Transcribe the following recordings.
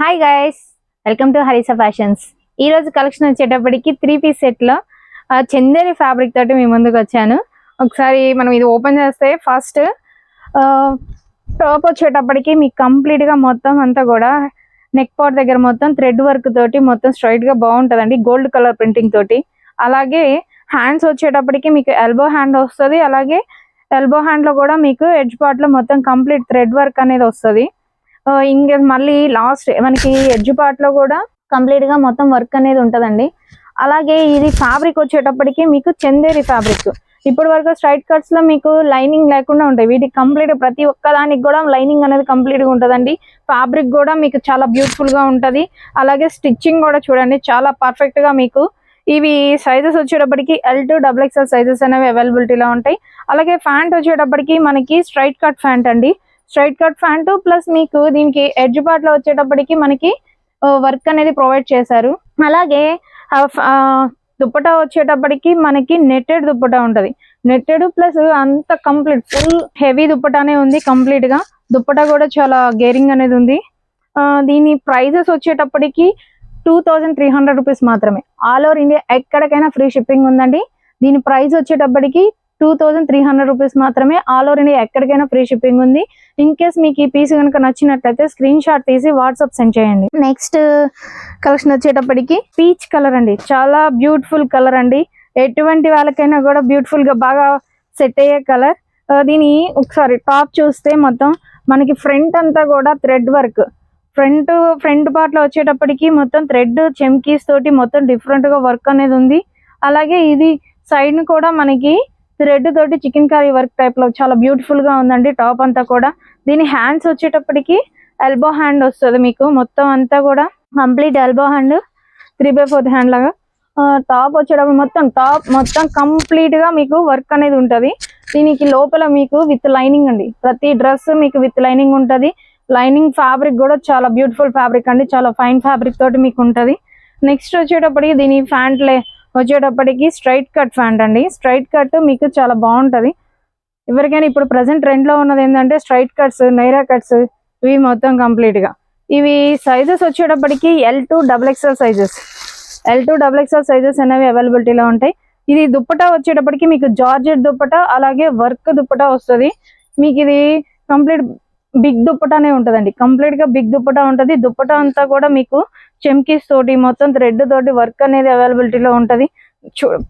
Hi guys, welcome to Harisa fashions. ఈ రోజు collection వచ్చేటప్పటికి 3 పీస్ సెట్ లో చందేరి ఫ్యాబ్రిక్ తోటి మీ ముందుకు వచ్చాను. ఒకసారి మనం ఇది ఓపెన్ చేస్తే ఫస్ట్ టాప్ వచ్చేటప్పటికి మీకు కంప్లీట్ గా మొత్తం అంతా కూడా నెక్ పార్ట్ దగ్గర మొత్తం థ్రెడ్ వర్క్ తోటి మొత్తం స్ట్రైట్ గా బాగుంటదండి, గోల్డ్ కలర్ ప్రింటింగ్ తోటి. అలాగే హ్యాండ్స్ వచ్చేటప్పటికి మీకు ఎల్బో హ్యాండ్ వస్తుంది. అలాగే ఎల్బో హ్యాండ్ లో కూడా మీకు ఎడ్జ్ పార్ట్ లో మొత్తం కంప్లీట్ థ్రెడ్ వర్క్ అనేది వస్తుంది. ఇంకా మళ్ళీ లాస్ట్ మనకి ఎడ్జ్ పార్ట్ లో కూడా కంప్లీట్ గా మొత్తం వర్క్ అనేది ఉంటదండి. అలాగే ఇది ఫ్యాబ్రిక్ వచ్చేటప్పటికి మీకు చందేరి ఫ్యాబ్రిక్. ఇప్పటి వరకు స్ట్రైట్ కట్స్ లో మీకు లైనింగ్ లేకుండా ఉంటాయి, వీటికి కంప్లీట్ ప్రతి ఒక్క దానికి కూడా లైనింగ్ అనేది కంప్లీట్ గా ఉంటదండి. ఫ్యాబ్రిక్ కూడా మీకు చాలా బ్యూటిఫుల్ గా ఉంటది. అలాగే స్టిచ్చింగ్ కూడా చూడండి చాలా పర్ఫెక్ట్ గా మీకు ఇవి సైజెస్ వచ్చేటప్పటికి L2 XXL సైజెస్ అనేవి అవైలబిలిటీలో ఉంటాయి. అలాగే ప్యాంట్ వచ్చేటప్పటికి మనకి స్ట్రైట్ కట్ ప్యాంట్ అండి, స్ట్రైట్ కట్ ప్యాంట్ ప్లస్ మీకు దీనికి ఎడ్జ్ పార్ట్ లో వచ్చేటప్పటికి మనకి వర్క్ అనేది ప్రొవైడ్ చేశారు. అలాగే దుప్పటా వచ్చేటప్పటికి మనకి నెట్టెడ్ దుప్పటా ఉంటది. నెట్టెడ్ ప్లస్ అంత కంప్లీట్ ఫుల్ హెవీ దుప్పటానే ఉంది. కంప్లీట్ గా దుప్పటా కూడా చాలా గేరింగ్ అనేది ఉంది. దీని ప్రైజెస్ వచ్చేటప్పటికి 2300 రూపీస్ మాత్రమే. ఆల్ ఓవర్ ఇండియా ఎక్కడికైనా ఫ్రీ షిప్పింగ్ ఉందండి. దీని ప్రైస్ వచ్చేటప్పటికి 2300 రూపీస్ మాత్రమే. ఆల్ ఓవర్ ఇండియా ఎక్కడికైనా ఫ్రీ షిప్పింగ్ ఉంది. ఇన్ కేస్ మీకు ఈ పీస్ కనుక నచ్చినట్లయితే స్క్రీన్ షాట్ తీసి వాట్సాప్ సెండ్ చేయండి. నెక్స్ట్ కలెక్షన్ వచ్చేటప్పటికి పీచ్ కలర్ అండి, చాలా బ్యూటిఫుల్ కలర్ అండి. ఎటువంటి వాళ్ళకైనా కూడా బ్యూటిఫుల్ గా బాగా సెట్ అయ్యే కలర్. దీని ఒకసారి టాప్ చూస్తే మొత్తం మనకి ఫ్రంట్ అంతా కూడా థ్రెడ్ వర్క్, ఫ్రంట్ పార్ట్ లో వచ్చేటప్పటికి మొత్తం థ్రెడ్ చెమ్కీస్ తోటి మొత్తం డిఫరెంట్ గా వర్క్ అనేది ఉంది. అలాగే ఇది సైడ్ కూడా మనకి థ్రెడ్ తోటి చికెన్ కర్రీ వర్క్ టైప్ లో చాలా బ్యూటిఫుల్ గా ఉందండి టాప్ అంతా కూడా. దీని హ్యాండ్స్ వచ్చేటప్పటికి ఎల్బో హ్యాండ్ వస్తుంది మీకు, మొత్తం అంతా కూడా కంప్లీట్ ఎల్బో హ్యాండ్ 3/4 హ్యాండ్ లాగా. టాప్ వచ్చేటప్పుడు టాప్ మొత్తం కంప్లీట్ గా మీకు వర్క్ అనేది ఉంటది. దీనికి లోపల మీకు విత్ లైనింగ్ అండి, ప్రతి డ్రెస్ మీకు విత్ లైనింగ్ ఉంటది. లైనింగ్ ఫ్యాబ్రిక్ కూడా చాలా బ్యూటిఫుల్ ఫ్యాబ్రిక్ అండి, చాలా ఫైన్ ఫ్యాబ్రిక్ తోటి మీకు ఉంటది. నెక్స్ట్ వచ్చేటప్పటికి దీని ప్యాంట్ వచ్చేటప్పటికి స్ట్రైట్ కట్ ప్యాంట్ అండి. స్ట్రైట్ కట్ మీకు చాలా బాగుంటది. ఎవరికైనా ఇప్పుడు ప్రెసెంట్ ట్రెండ్ లో ఉన్నది ఏంటంటే స్ట్రైట్ కట్స్, నైరా కట్స్, ఇవి మొత్తం కంప్లీట్ గా. ఇవి సైజెస్ వచ్చేటప్పటికి L2 XXL sizes, L2 XXL sizes అనేవి అవైలబిలిటీలో ఉంటాయి. ఇది దుప్పటా వచ్చేటప్పటికి మీకు జార్జెట్ దుప్పటా, అలాగే వర్క్ దుప్పటా వస్తుంది. మీకు ఇది కంప్లీట్ బిగ్ దుప్పటానే ఉంటదండి, కంప్లీట్ గా బిగ్ దుప్పటా ఉంటది. దుప్పటా అంతా కూడా మీకు చెమ్కీస్ తోటి మొత్తం థ్రెడ్ తోటి వర్క్ అనేది అవైలబిలిటీలో ఉంటది.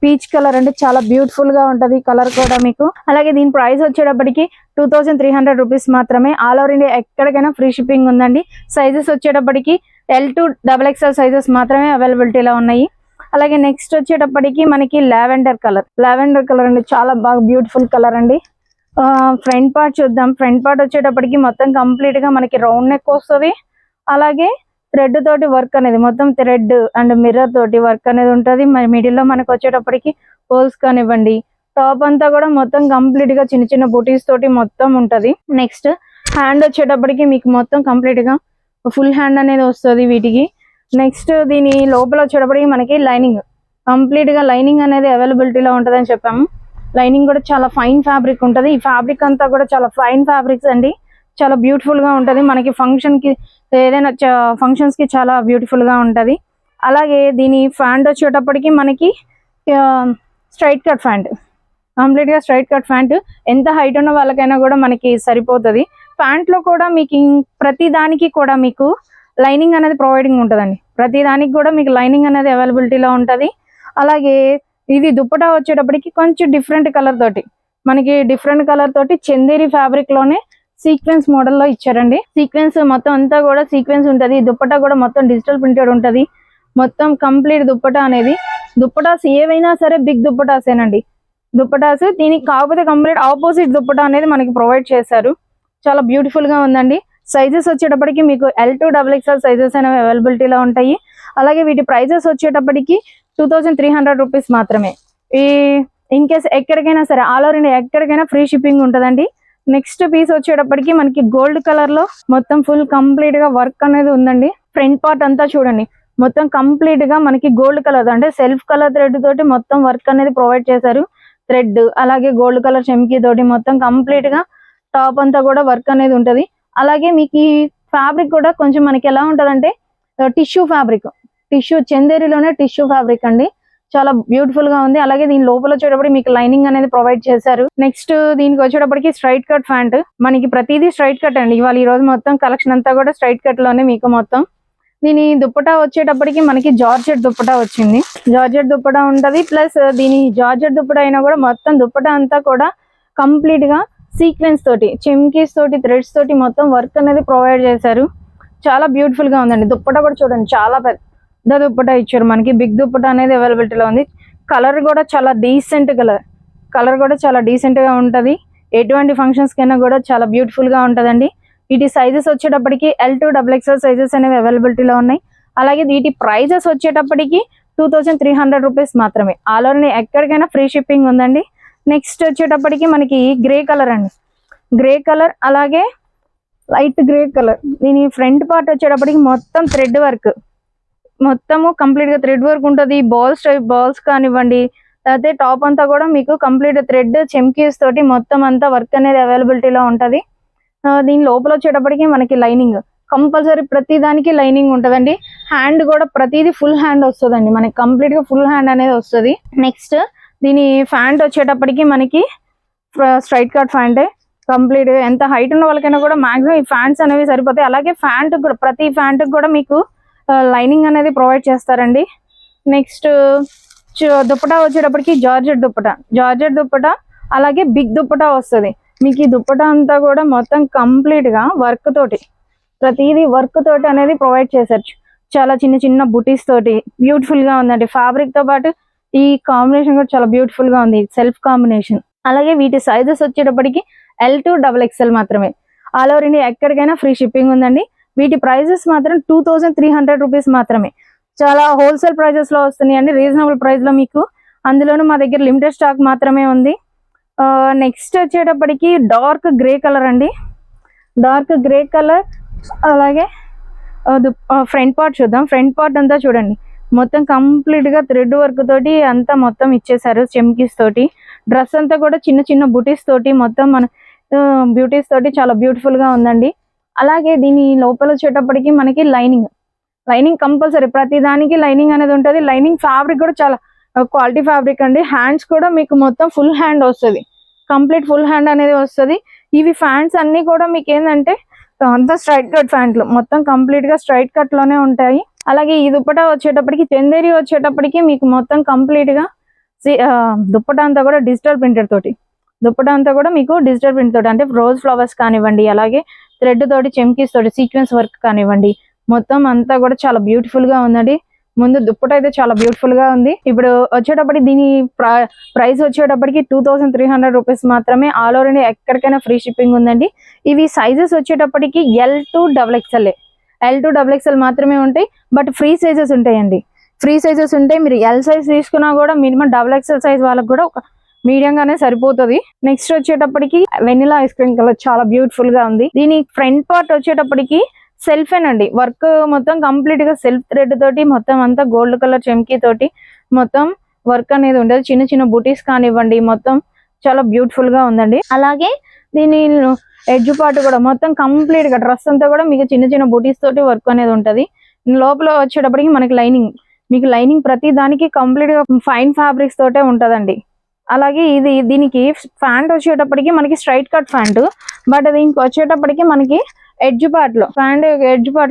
పీచ్ కలర్ అంటే చాలా బ్యూటిఫుల్ గా ఉంటది కలర్ కూడా మీకు. అలాగే దీని ప్రైస్ వచ్చేటప్పటికి 2300 రూపీస్ మాత్రమే. ఆల్ ఓవర్ ఇండియా ఎక్కడికైనా ఫ్రీ షిప్పింగ్ ఉందండి. సైజెస్ వచ్చేటప్పటికి L2 XXL సైజెస్ మాత్రమే అవైలబిలిటీలో ఉన్నాయి. అలాగే నెక్స్ట్ వచ్చేటప్పటికి మనకి లావెండర్ కలర్ అండి, చాలా బాగా బ్యూటిఫుల్ కలర్ అండి. ఫ్రంట్ పార్ట్ చూద్దాం. ఫ్రంట్ పార్ట్ వచ్చేటప్పటికి మొత్తం కంప్లీట్ గా మనకి రౌండ్ నెక్ వస్తుంది. అలాగే థ్రెడ్ తోటి వర్క్ అనేది మొత్తం థ్రెడ్ అండ్ మిర్రర్ తోటి వర్క్ అనేది ఉంటది. మరి మిడిల్ లో మనకు వచ్చేటప్పటికి హోల్స్ కానివ్వండి, టాప్ అంతా కూడా మొత్తం కంప్లీట్ గా చిన్న చిన్న బూటీస్ తోటి మొత్తం ఉంటది. నెక్స్ట్ హ్యాండ్ వచ్చేటప్పటికి మీకు మొత్తం కంప్లీట్ గా ఫుల్ హ్యాండ్ అనేది వస్తుంది వీటికి. నెక్స్ట్ దీని లోపల వచ్చేటప్పటికి మనకి లైనింగ్, కంప్లీట్ గా లైనింగ్ అనేది అవైలబిలిటీలో ఉంటది అని చెప్పాము. లైనింగ్ కూడా చాలా ఫైన్ ఫ్యాబ్రిక్ ఉంటది. ఈ ఫ్యాబ్రిక్ అంతా కూడా చాలా ఫైన్ ఫ్యాబ్రిక్స్ అండి, చాలా బ్యూటిఫుల్ గా ఉంటది. మనకి ఫంక్షన్ కి ఏదైనా ఫంక్షన్స్ కి చాలా బ్యూటిఫుల్ గా ఉంటది. అలాగే దీని ప్యాంట్ వచ్చేటప్పటికి మనకి స్ట్రైట్ కట్ ప్యాంట్, కంప్లీట్ గా స్ట్రైట్ కట్ ప్యాంట్. ఎంత హైట్ ఉన్న వాళ్ళకైనా కూడా మనకి సరిపోతుంది. ప్యాంట్ లో కూడా మీకు ప్రతి దానికి కూడా మీకు లైనింగ్ అనేది ప్రొవైడింగ్ ఉంటదండి, ప్రతి దానికి కూడా మీకు లైనింగ్ అనేది అవైలబిలిటీలో ఉంటది. అలాగే ఇది దుప్పటా వచ్చేటప్పటికి కొంచెం డిఫరెంట్ కలర్ తోటి, మనకి డిఫరెంట్ కలర్ తోటి చందేరి ఫ్యాబ్రిక్ లోనే సీక్వెన్స్ మోడల్ లో ఇచ్చారండి. సీక్వెన్స్ మొత్తం అంతా కూడా సీక్వెన్స్ ఉంటది. దుప్పటా కూడా మొత్తం డిజిటల్ ప్రింటెడ్ ఉంటది. మొత్తం కంప్లీట్ దుప్పటా అనేది, దుప్పటాస్ ఏవైనా సరే బిగ్ దుప్పటాసేనండి దుప్పటాస్. దీనికి కాకపోతే కంప్లీట్ ఆపోజిట్ దుప్పటా అనేది మనకి ప్రొవైడ్ చేశారు. చాలా బ్యూటిఫుల్ గా ఉందండి. సైజెస్ వచ్చేటప్పటికి మీకు L2 XXL సైజెస్ అనేవి అవైలబిలిటీలో ఉంటాయి. అలాగే వీటి ప్రైజెస్ వచ్చేటప్పటికి 2300 రూపీస్ మాత్రమే. ఈ ఇన్ కేస్ ఎక్కడికైనా సరే ఆల్ ఓవర్ ఇండియా ఎక్కడికైనా ఫ్రీ షిప్పింగ్ ఉంటదండి. నెక్స్ట్ పీస్ వచ్చేటప్పటికి మనకి గోల్డ్ కలర్ లో మొత్తం ఫుల్ కంప్లీట్ గా వర్క్ అనేది ఉందండి. ఫ్రంట్ పార్ట్ అంతా చూడండి మొత్తం కంప్లీట్ గా మనకి గోల్డ్ కలర్ అంటే సెల్ఫ్ కలర్ థ్రెడ్ తోటి మొత్తం వర్క్ అనేది ప్రొవైడ్ చేశారు. థ్రెడ్ అలాగే గోల్డ్ కలర్ చెమ్కీ తోటి మొత్తం కంప్లీట్ గా టాప్ అంతా కూడా వర్క్ అనేది ఉంటది. అలాగే మీకు ఈ ఫ్యాబ్రిక్ కూడా కొంచెం మనకి ఎలా ఉంటదంటే టిష్యూ ఫ్యాబ్రిక్, టిష్యూ చందేరిలోనే టిష్యూ ఫ్యాబ్రిక్ అండి, చాలా బ్యూటిఫుల్ గా ఉంది. అలాగే దీని లోపల వచ్చేటప్పుడు మీకు లైనింగ్ అనేది ప్రొవైడ్ చేశారు. నెక్స్ట్ దీనికి వచ్చేటప్పటికి స్ట్రైట్ కట్ ప్యాంట్, మనకి ప్రతిదీ స్ట్రైట్ కట్ అండి. ఇవాళ ఈ రోజు మొత్తం కలెక్షన్ అంతా కూడా స్ట్రైట్ కట్ లోనే మీకు మొత్తం. దీని దుప్పటా వచ్చేటప్పటికి మనకి జార్జెట్ దుప్పటా వచ్చింది, జార్జెట్ దుప్పటా ఉంటది. ప్లస్ దీని జార్జెట్ దుప్పటా అయినా కూడా మొత్తం దుప్పటా అంతా కూడా కంప్లీట్ గా సీక్వెన్స్ తోటి, చెమ్కీస్ తోటి, థ్రెడ్స్ తోటి మొత్తం వర్క్ అనేది ప్రొవైడ్ చేశారు. చాలా బ్యూటిఫుల్ గా ఉందండి. దుప్పటా కూడా చూడండి, చాలా పెద్ద దుప్పటా ఇచ్చారు మనకి. బిగ్ దుప్పటా అనేది అవైలబిలిటీలో ఉంది. కలర్ కూడా చాలా డీసెంట్ కలర్ కూడా చాలా డీసెంట్ గా ఉంటది. ఎటువంటి ఫంక్షన్స్ కైనా కూడా చాలా బ్యూటిఫుల్ గా ఉంటదండి. వీటి సైజెస్ వచ్చేటప్పటికి L2 XXL సైజెస్ అనేవి అవైలబిలిటీలో ఉన్నాయి. అలాగే వీటి ప్రైజెస్ వచ్చేటప్పటికి 2300 రూపీస్ మాత్రమే. ఆల్ ఓవర్ ఎక్కడికైనా ఫ్రీ షిప్పింగ్ ఉందండి. నెక్స్ట్ వచ్చేటప్పటికి మనకి గ్రే కలర్ అండి, గ్రే కలర్ అలాగే లైట్ గ్రే కలర్. దీని ఫ్రంట్ పార్ట్ వచ్చేటప్పటికి మొత్తం థ్రెడ్ వర్క్, మొత్తము కంప్లీట్ గా థ్రెడ్ వర్క్ ఉంటుంది. బాల్స్ టైప్ బాల్స్ కానివ్వండి, అయితే టాప్ అంతా కూడా మీకు కంప్లీట్ థ్రెడ్ చెమ్కీస్ తోటి మొత్తం అంతా వర్క్ అనేది అవైలబిలిటీలో ఉంటది. దీని లోపల వచ్చేటప్పటికి మనకి లైనింగ్ కంపల్సరీ, ప్రతి దానికి లైనింగ్ ఉంటదండి. హ్యాండ్ కూడా ప్రతిదీ ఫుల్ హ్యాండ్ వస్తుందండి, మనకి కంప్లీట్ గా ఫుల్ హ్యాండ్ అనేది వస్తుంది. నెక్స్ట్ దీని ఫ్యాంట్ వచ్చేటప్పటికి మనకి స్ట్రైట్ కట్ ఫ్యాంటే, కంప్లీట్ ఎంత హైట్ ఉన్న వాళ్ళకైనా కూడా మాక్సిమం ఈ ఫ్యాంట్స్ అనేవి సరిపోతాయి. అలాగే ఫ్యాంట్ కూడా ప్రతి ఫ్యాంట్ కూడా మీకు లైనింగ్ అనేది ప్రొవైడ్ చేస్తారండి. నెక్స్ట్ దుప్పటా వచ్చేటప్పటికి జార్జెట్ దుప్పటా అలాగే బిగ్ దుప్పటా వస్తుంది మీకు. ఈ దుప్పటా అంతా కూడా మొత్తం కంప్లీట్ గా వర్క్ తోటి, ప్రతిదీ వర్క్ తోటి అనేది ప్రొవైడ్ చేశారు. చాలా చిన్న చిన్న బుటీస్ తోటి బ్యూటిఫుల్ గా ఉందండి. ఫ్యాబ్రిక్ తో పాటు ఈ కాంబినేషన్ కూడా చాలా బ్యూటిఫుల్ గా ఉంది, సెల్ఫ్ కాంబినేషన్. అలాగే వీటి సైజెస్ వచ్చేటప్పటికి L2 XXL మాత్రమే. ఆల్ ఓవర్ ఇండియా ఎక్కడికైనా ఫ్రీ షిప్పింగ్ ఉందండి. వీటి ప్రైజెస్ మాత్రం 2300 రూపీస్ మాత్రమే. చాలా హోల్సేల్ ప్రైజెస్ లో వస్తున్నాయి అండి, రీజనబుల్ ప్రైస్ లో మీకు. అందులోనూ మా దగ్గర లిమిటెడ్ స్టాక్ మాత్రమే ఉంది. నెక్స్ట్ వచ్చేటప్పటికి డార్క్ గ్రే కలర్ అండి, డార్క్ గ్రే కలర్. అలాగే ఫ్రంట్ పార్ట్ చూద్దాం. ఫ్రంట్ పార్ట్ అంతా చూడండి, మొత్తం కంప్లీట్ గా థ్రెడ్ వర్క్ తోటి అంతా మొత్తం ఇచ్చేసారు చెమ్కీస్ తోటి. డ్రెస్ అంతా కూడా చిన్న చిన్న బుటీస్ తోటి మొత్తం మన బ్యూటీస్ తోటి చాలా బ్యూటిఫుల్ గా ఉందండి. అలాగే దీని లోపల వచ్చేటప్పటికి మనకి లైనింగ్ కంపల్సరీ, ప్రతి దానికి లైనింగ్ అనేది ఉంటుంది. లైనింగ్ ఫ్యాబ్రిక్ కూడా చాలా క్వాలిటీ ఫ్యాబ్రిక్ అండి. హ్యాండ్స్ కూడా మీకు మొత్తం ఫుల్ హ్యాండ్ వస్తుంది, కంప్లీట్ ఫుల్ హ్యాండ్ అనేది వస్తుంది. ఇవి ఫ్యాంట్స్ అన్ని కూడా మీకు ఏంటంటే అంతా స్ట్రైట్ కట్ ఫ్యాంట్లు, మొత్తం కంప్లీట్ గా స్ట్రైట్ కట్ లోనే ఉంటాయి. అలాగే ఈ దుప్పటా వచ్చేటప్పటికి చందేరి వచ్చేటప్పటికి మీకు మొత్తం కంప్లీట్ గా దుప్పటా అంతా కూడా డిజిటల్ ప్రింటెడ్ తోటి, దుప్పటా అంతా కూడా మీకు డిజిటల్ ప్రింట్ తోటి, అంటే రోజ్ ఫ్లవర్స్ కానివ్వండి, అలాగే థ్రెడ్ తోటి చెమ్కీస్ తోటి సీక్వెన్స్ వర్క్ కానివ్వండి, మొత్తం అంతా కూడా చాలా బ్యూటిఫుల్ గా ఉందండి. ముందు దుప్పటా అయితే చాలా బ్యూటిఫుల్ గా ఉంది. ఇప్పుడు వచ్చేటప్పటికి దీని ప్రైస్ వచ్చేటప్పటికి 2300 రూపీస్ మాత్రమే. ఆల్ ఓవర్ ఇండియా ఎక్కడికైనా ఫ్రీ షిప్పింగ్ ఉందండి. ఇవి సైజెస్ వచ్చేటప్పటికి L2 XXL మాత్రమే ఉంటాయి. బట్ ఫ్రీ సైజెస్ ఉంటాయండి, ఫ్రీ సైజెస్ ఉంటాయి. మీరు L సైజ్ తీసుకున్నా కూడా మినిమం XXL సైజ్ వాళ్ళకి కూడా ఒక మీడియం గానే సరిపోతుంది. నెక్స్ట్ వచ్చేటప్పటికి వెనిలా ఐస్ క్రీమ్ కలర్, చాలా బ్యూటిఫుల్ గా ఉంది. దీని ఫ్రంట్ పార్ట్ వచ్చేటప్పటికి సెల్ఫేనండి, వర్క్ మొత్తం కంప్లీట్ గా సెల్ఫ్ థ్రెడ్ తోటి మొత్తం అంతా గోల్డ్ కలర్ చెమ్కీ తోటి మొత్తం వర్క్ అనేది ఉండదు. చిన్న చిన్న బుటీస్ కానివ్వండి, మొత్తం చాలా బ్యూటిఫుల్ గా ఉందండి. అలాగే దీని ఎడ్జ్ పార్ట్ కూడా మొత్తం కంప్లీట్ గా డ్రెస్ అంతా కూడా మీకు చిన్న చిన్న బుటీస్ తోటి వర్క్ అనేది ఉంటది. లోపల వచ్చేటప్పటికి మనకి లైనింగ్ ప్రతి దానికి కంప్లీట్ గా ఫైన్ ఫ్యాబ్రిక్స్ తోటే ఉంటదండి. అలాగే దీనికి ప్యాంట్ వచ్చేటప్పటికి మనకి స్ట్రైట్ కట్ ప్యాంట్, బట్ దీనికి వచ్చేటప్పటికి మనకి ఎడ్జ్ పార్ట్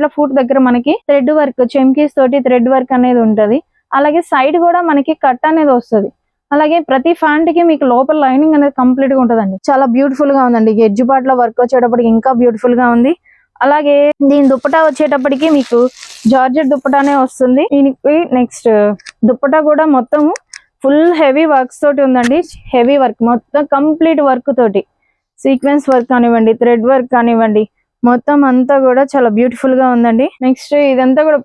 లో ఫుట్ దగ్గర మనకి థ్రెడ్ వర్క్, చెమ్కీస్ తోటి థ్రెడ్ వర్క్ అనేది ఉంటది. అలాగే సైడ్ కూడా మనకి కట్ అనేది వస్తుంది. అలాగే ప్రతి ప్యాంట్ కి మీకు లోపల లైనింగ్ అనేది కంప్లీట్ గా ఉంటదండి, చాలా బ్యూటిఫుల్ గా ఉందండి. ఎడ్జ్ పార్ట్ లో వర్క్ వచ్చేటప్పటికి ఇంకా బ్యూటిఫుల్ గా ఉంది. అలాగే దీని దుప్పటా వచ్చేటప్పటికి మీకు జార్జెట్ దుప్పటానే వస్తుంది. దీనికి నెక్స్ట్ దుప్పటా కూడా మొత్తం ఫుల్ హెవీ వర్క్స్ తోటి ఉందండి. హెవీ వర్క్ మొత్తం కంప్లీట్ వర్క్ తోటి, సీక్వెన్స్ వర్క్ కానివ్వండి, థ్రెడ్ వర్క్ కానివ్వండి, మొత్తం అంతా కూడా చాలా బ్యూటిఫుల్ గా ఉందండి. నెక్స్ట్ ఇదంతా కూడా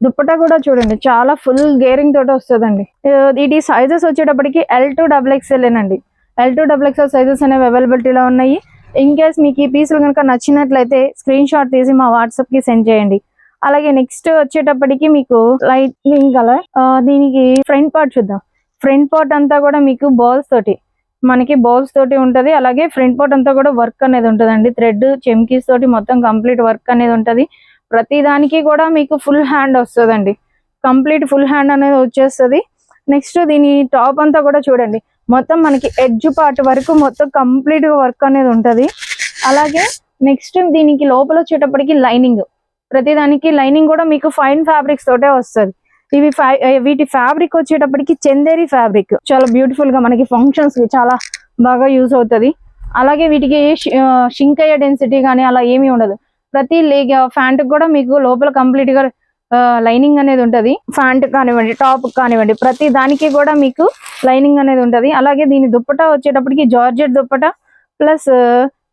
దుప్పటా కూడా చూడండి, చాలా ఫుల్ గేరింగ్ తోటి వస్తుందండి. ఇది సైజెస్ వచ్చేటప్పటికి L2 XXL అండి. L2 XXL సైజెస్ అనేవి అవైలబిలిటీలో ఉన్నాయి. ఇన్ కేస్ మీకు ఈ పీసులు కనుక నచ్చినట్లయితే స్క్రీన్ షాట్ తీసి మా వాట్సాప్ కి సెండ్ చేయండి. అలాగే నెక్స్ట్ వచ్చేటప్పటికి మీకు లైట్ గ్రీన్ కలర్, దీనికి ఫ్రంట్ పార్ట్ చూద్దాం. ఫ్రంట్ పార్ట్ అంతా కూడా మీకు బాల్స్ తోటి ఉంటది. అలాగే ఫ్రంట్ పార్ట్ అంతా కూడా వర్క్ అనేది ఉంటదండి, థ్రెడ్ చెమ్కీస్ తోటి మొత్తం కంప్లీట్ వర్క్ అనేది ఉంటది. ప్రతి దానికి కూడా మీకు ఫుల్ హ్యాండ్ వస్తుందండి, కంప్లీట్ ఫుల్ హ్యాండ్ అనేది వచ్చేస్తుంది. నెక్స్ట్ దీని టాప్ అంతా కూడా చూడండి, మొత్తం మనకి ఎడ్జ్ పార్ట్ వరకు మొత్తం కంప్లీట్ గా వర్క్ అనేది ఉంటది. అలాగే నెక్స్ట్ దీనికి లోపల వచ్చేటప్పటికి లైనింగ్, ప్రతి దానికి లైనింగ్ కూడా మీకు ఫైన్ ఫ్యాబ్రిక్స్ తోటే వస్తుంది. వీటి ఫ్యాబ్రిక్ వచ్చేటప్పటికి చందేరి ఫ్యాబ్రిక్, చాలా బ్యూటిఫుల్ గా మనకి ఫంక్షన్స్ కి చాలా బాగా యూజ్ అవుతుంది. అలాగే వీటికి షింక్ డెన్సిటీ కానీ అలా ఏమీ ఉండదు. ప్రతి ఫ్యాంట్ కూడా మీకు లోపల కంప్లీట్ గా లైనింగ్ అనేది ఉంటది. ఫ్యాంట్ కానివ్వండి, టాప్ కానివ్వండి, ప్రతి దానికి కూడా మీకు లైనింగ్ అనేది ఉంటది. అలాగే దీని దుప్పటా వచ్చేటప్పటికి జార్జెట్ దుప్పటా ప్లస్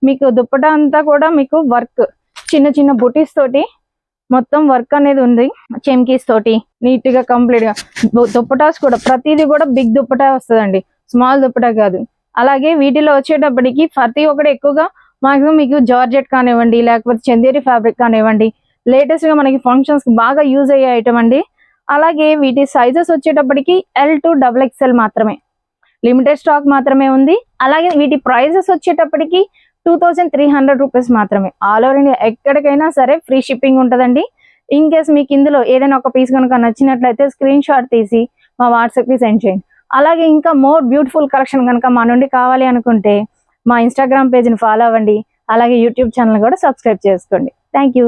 మీకు దుప్పటా అంతా కూడా మీకు వర్క్ చిన్న చిన్న బుటీస్ తోటి మొత్తం వర్క్ అనేది ఉంది. చెమ్కీస్ తోటి నీట్ గా కంప్లీట్ గా దుప్పటాస్ కూడా ప్రతిదీ కూడా బిగ్ దుప్పటా వస్తుందండి, స్మాల్ దుప్పటా కాదు. అలాగే వీటిలో వచ్చేటప్పటికి ప్రతి ఒక్కటి ఎక్కువగా మాక్సిమం మీకు జార్జెట్ కానివ్వండి, లేకపోతే చందేరి ఫ్యాబ్రిక్ కానివ్వండి, లేటెస్ట్ గా మనకి ఫంక్షన్స్ కి బాగా యూజ్ అయ్యే ఐటమ్ అండి. అలాగే వీటి సైజెస్ వచ్చేటప్పటికి L to XXL మాత్రమే, లిమిటెడ్ స్టాక్ మాత్రమే ఉంది. అలాగే వీటి ప్రైజెస్ వచ్చేటప్పటికి 2300 రూపీస్ మాత్రమే. ఆల్ ఓవర్ ఇండియా ఎక్కడికైనా సరే ఫ్రీ షిప్పింగ్ ఉంటుందండి. ఇన్ కేస్ మీకు ఇందులో ఏదైనా ఒక పీస్ కనుక నచ్చినట్లయితే స్క్రీన్ షాట్ తీసి మా వాట్సాప్ కి సెండ్ చేయండి. అలాగే ఇంకా మోర్ బ్యూటిఫుల్ కలెక్షన్ కనుక మా నుండి కావాలి అనుకుంటే మా ఇన్స్టాగ్రామ్ పేజ్ని ఫాలో అవ్వండి. అలాగే యూట్యూబ్ ఛానల్ కూడా సబ్స్క్రైబ్ చేసుకోండి. Thank you.